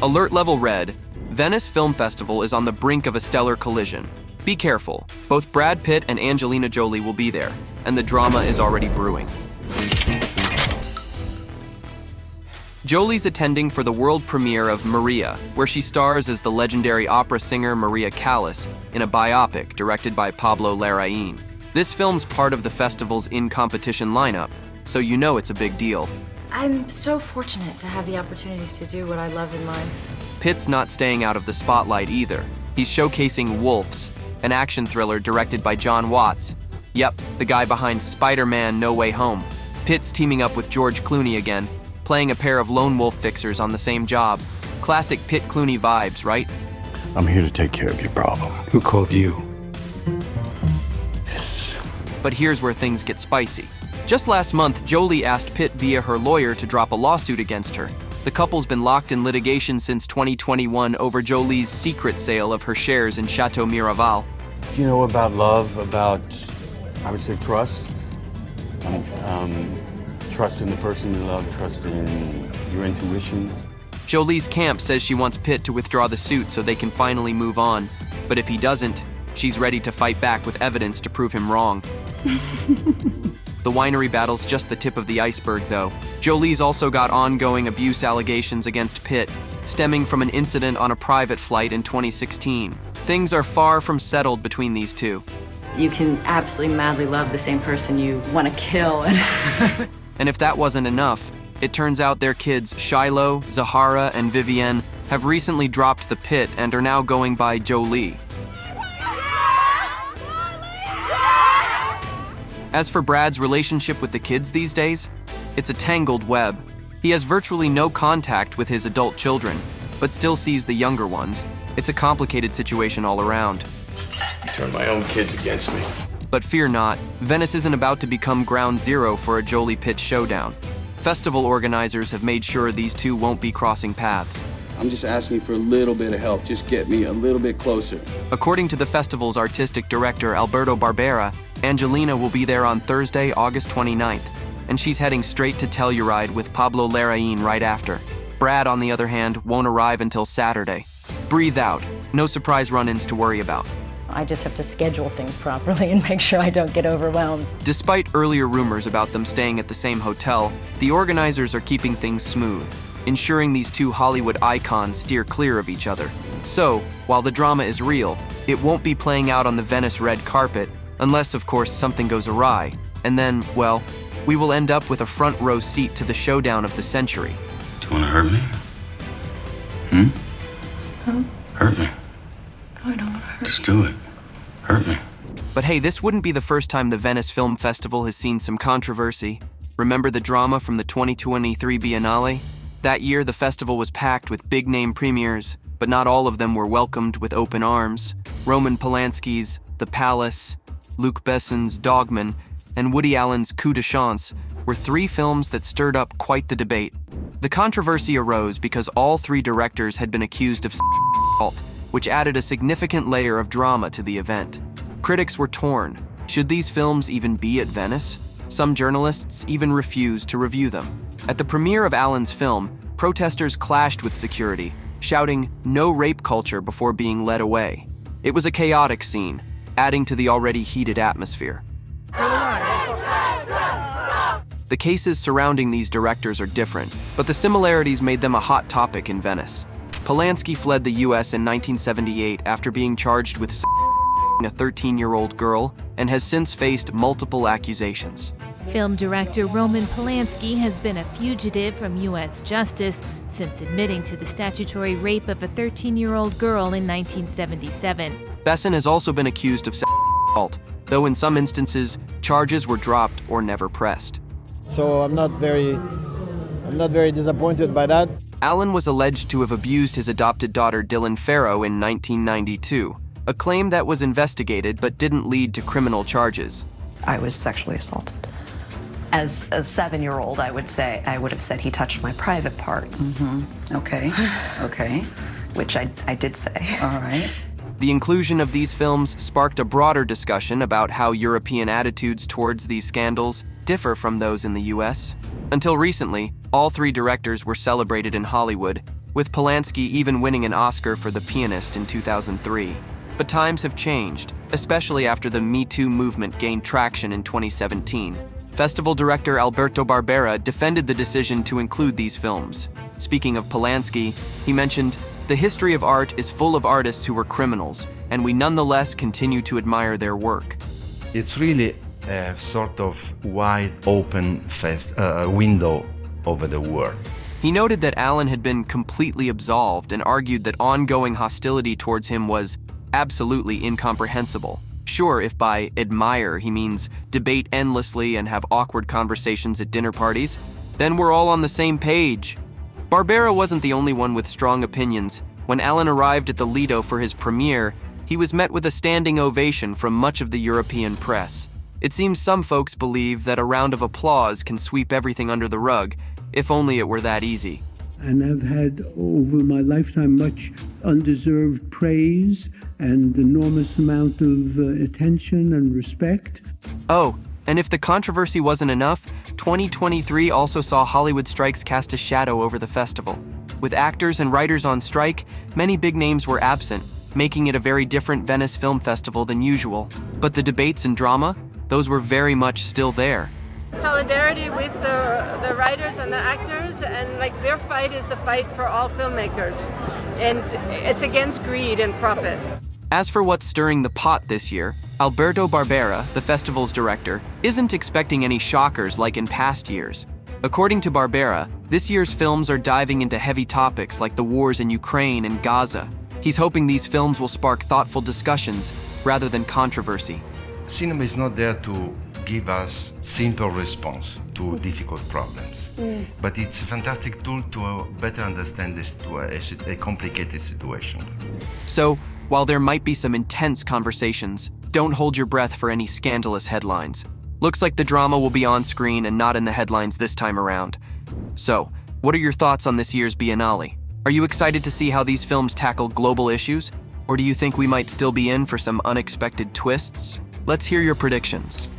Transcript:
Alert level red. Venice Film Festival is on the brink of a stellar collision. Be careful. Both Brad Pitt and Angelina Jolie will be there, and the drama is already brewing. Jolie's attending for the world premiere of Maria, where she stars as the legendary opera singer Maria Callas in a biopic directed by Pablo Larraín. This film's part of the festival's in-competition lineup, so you know it's a big deal. I'm so fortunate to have the opportunities to do what I love in life. Pitt's not staying out of the spotlight either. He's showcasing Wolves, an action thriller directed by John Watts. Yep, the guy behind Spider-Man: No Way Home. Pitt's teaming up with George Clooney again, playing a pair of lone wolf fixers on the same job. Classic Pitt-Clooney vibes, right? I'm here to take care of your problem. Who called you? But here's where things get spicy. Just last month, Jolie asked Pitt via her lawyer to drop a lawsuit against her. The couple's been locked in litigation since 2021 over Jolie's secret sale of her shares in Chateau Miraval. You know, about love, about, I would say, trust. Trust in the person you love, trust in your intuition. Jolie's camp says she wants Pitt to withdraw the suit so they can finally move on. But if he doesn't, she's ready to fight back with evidence to prove him wrong. The winery battle's just the tip of the iceberg, though. Jolie's also got ongoing abuse allegations against Pitt, stemming from an incident on a private flight in 2016. Things are far from settled between these two. You can absolutely madly love the same person you want to kill. And if that wasn't enough, it turns out their kids, Shiloh, Zahara, and Vivienne, have recently dropped the Pitt and are now going by Jolie. As for Brad's relationship with the kids these days, it's a tangled web. He has virtually no contact with his adult children, but still sees the younger ones. It's a complicated situation all around. You turn my own kids against me. But fear not, Venice isn't about to become ground zero for a Jolie-Pitt showdown. Festival organizers have made sure these two won't be crossing paths. I'm just asking for a little bit of help. Just get me a little bit closer. According to the festival's artistic director, Alberto Barbera, Angelina will be there on Thursday, August 29th, and she's heading straight to Telluride with Pablo Larraín right after. Brad, on the other hand, won't arrive until Saturday. Breathe out. No surprise run-ins to worry about. I just have to schedule things properly and make sure I don't get overwhelmed. Despite earlier rumors about them staying at the same hotel, the organizers are keeping things smooth, ensuring these two Hollywood icons steer clear of each other. So, while the drama is real, it won't be playing out on the Venice red carpet, unless, of course, something goes awry. And then, well, we will end up with a front row seat to the showdown of the century. Do you want to hurt me? Huh? Hurt me. I don't want to hurt Just do it. Hurt me. But hey, this wouldn't be the first time the Venice Film Festival has seen some controversy. Remember the drama from the 2023 Biennale? That year, the festival was packed with big-name premieres, but not all of them were welcomed with open arms. Roman Polanski's The Palace, Luc Besson's Dogman, and Woody Allen's Coup de Chance were three films that stirred up quite the debate. The controversy arose because all three directors had been accused of assault, which added a significant layer of drama to the event. Critics were torn. Should these films even be at Venice? Some journalists even refused to review them. At the premiere of Allen's film, protesters clashed with security, shouting "No rape culture" before being led away. It was a chaotic scene, adding to the already heated atmosphere. The cases surrounding these directors are different, but the similarities made them a hot topic in Venice. Polanski fled the US in 1978 after being charged with a 13-year-old girl and has since faced multiple accusations. Film director Roman Polanski has been a fugitive from U.S. justice since admitting to the statutory rape of a 13-year-old girl in 1977. Besson has also been accused of assault, though in some instances, charges were dropped or never pressed. So I'm not very disappointed by that. Allen was alleged to have abused his adopted daughter Dylan Farrow in 1992, a claim that was investigated but didn't lead to criminal charges. I was sexually assaulted. As a 7-year-old, I would have said he touched my private parts. Mm-hmm. Okay. Which I did say. All right. The inclusion of these films sparked a broader discussion about how European attitudes towards these scandals differ from those in the US. Until recently, all three directors were celebrated in Hollywood, with Polanski even winning an Oscar for The Pianist in 2003. But times have changed, especially after the Me Too movement gained traction in 2017. Festival director Alberto Barbera defended the decision to include these films. Speaking of Polanski, he mentioned, "The history of art is full of artists who were criminals, and we nonetheless continue to admire their work." It's really a sort of wide open window over the world. He noted that Allen had been completely absolved and argued that ongoing hostility towards him was absolutely incomprehensible. Sure, if by admire he means debate endlessly and have awkward conversations at dinner parties, then we're all on the same page. Barbera wasn't the only one with strong opinions. When Allen arrived at the Lido for his premiere, he was met with a standing ovation from much of the European press. It seems some folks believe that a round of applause can sweep everything under the rug, if only it were that easy. And I've had over my lifetime much undeserved praise and enormous amount of attention and respect. Oh, and if the controversy wasn't enough, 2023 also saw Hollywood strikes cast a shadow over the festival. With actors and writers on strike, many big names were absent, making it a very different Venice Film Festival than usual. But the debates and drama, those were very much still there. Solidarity with the writers and the actors, and like their fight is the fight for all filmmakers, and it's against greed and profit. As for what's stirring the pot this year, Alberto Barbera, the festival's director, isn't expecting any shockers like in past years. According to Barbera, this year's films are diving into heavy topics like the wars in Ukraine and Gaza. He's hoping these films will spark thoughtful discussions rather than controversy. Cinema is not there to give us simple response to difficult problems, but it's a fantastic tool to better understand a complicated situation. So, while there might be some intense conversations, don't hold your breath for any scandalous headlines. Looks like the drama will be on screen and not in the headlines this time around. So, what are your thoughts on this year's Biennale? Are you excited to see how these films tackle global issues? Or do you think we might still be in for some unexpected twists? Let's hear your predictions.